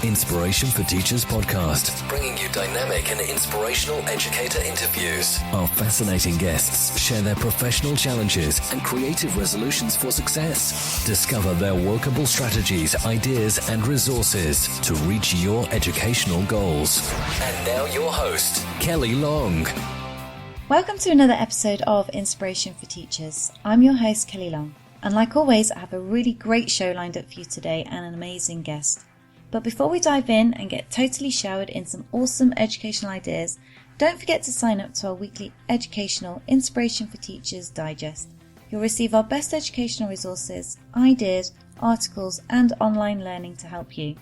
Inspiration for Teachers podcast, bringing you dynamic and inspirational educator interviews. Our fascinating guests share their professional challenges and creative resolutions for success. Discover their workable strategies, ideas, and resources to reach your educational goals. And now your host, Kelly Long. Welcome to another episode of Inspiration for Teachers. I'm your host, Kelly Long. And like always, I have a really great show lined up for you today and an amazing guest. But before we dive in and get totally showered in some awesome educational ideas, don't forget to sign up to our weekly educational Inspiration for Teachers digest. You'll receive our best educational resources, ideas, articles, and online learning to help you.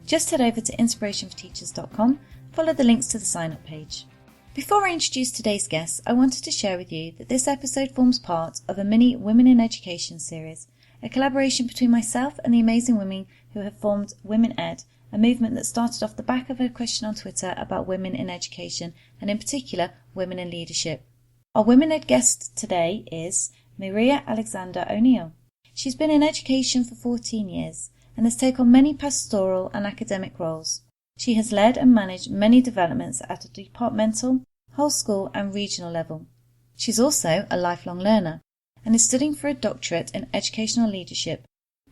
Just head over to inspirationforteachers.com, follow the links to the sign up page. Before I introduce today's guest, I wanted to share with you that this episode forms part of a mini Women in Education series, a collaboration between myself and the amazing women who have formed Women Ed, a movement that started off the back of a question on Twitter about women in education and in particular women in leadership. Our Women Ed guest today is Maria Alexander O'Neill. She's been in education for 14 years and has taken on many pastoral and academic roles. She has led and managed many developments at a departmental, whole school and regional level. She's also a lifelong learner and is studying for a doctorate in educational leadership.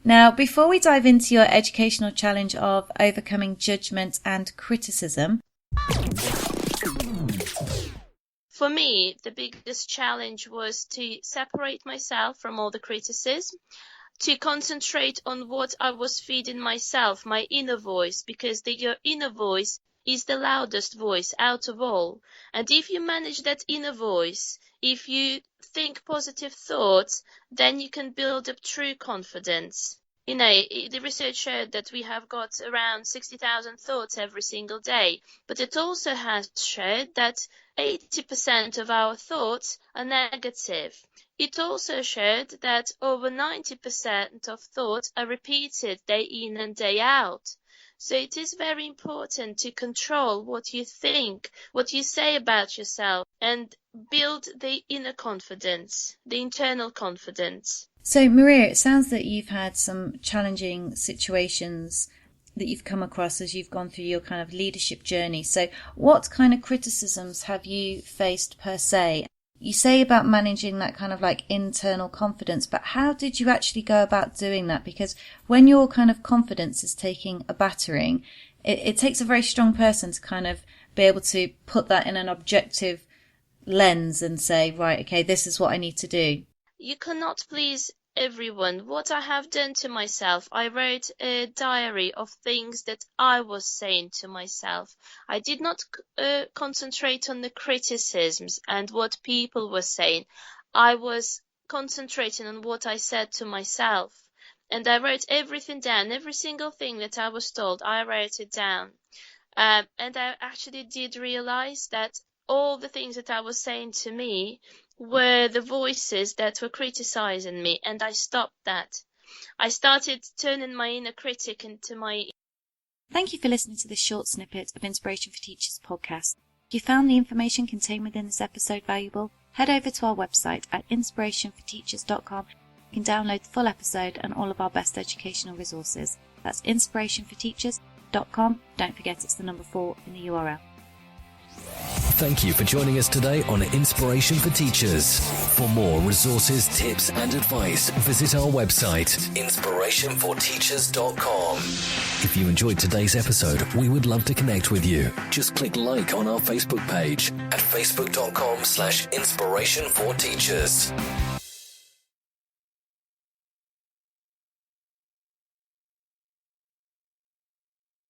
Now, before we dive into your educational challenge of overcoming judgment and criticism, for me, the biggest challenge was to separate myself from all the criticism, to concentrate on what I was feeding myself, my inner voice, because your inner voice is the loudest voice out of all. And if you manage that inner voice, if you think positive thoughts, then you can build up true confidence. You know, the research showed that we have got around 60,000 thoughts every single day, but it also has showed that 80% of our thoughts are negative. It also showed that over 90% of thoughts are repeated day in and day out. So it is very important to control what you think, what you say about yourself, and build the inner confidence, the internal confidence. So Maria, it sounds that you've had some challenging situations that you've come across as you've gone through your kind of leadership journey. So what kind of criticisms have you faced per se? You say about managing that kind of like internal confidence, but how did you actually go about doing that? Because when your kind of confidence is taking a battering, it takes a very strong person to kind of be able to put that in an objective lens and say, right, okay, this is what I need to do. You cannot please everyone. What I have done to myself, I wrote a diary of things that I was saying to myself. I did not concentrate on the criticisms and what people were saying. I was concentrating on what I said to myself. And I wrote everything down, every single thing that I was told, I wrote it down. And I actually did realize that all the things that I was saying to me were the voices that were criticizing me, and I stopped that. I started turning my inner critic into my... Thank you for listening to this short snippet of Inspiration for Teachers podcast. If you found the information contained within this episode valuable, head over to our website at inspirationforteachers.com. You can download the full episode and all of our best educational resources. That's inspirationforteachers.com. Don't forget it's the number 4 in the URL. Thank you for joining us today on Inspiration for Teachers. For more resources, tips, and advice, visit our website, inspirationforteachers.com. If you enjoyed today's episode, we would love to connect with you. Just click like on our Facebook page at facebook.com/inspirationforteachers.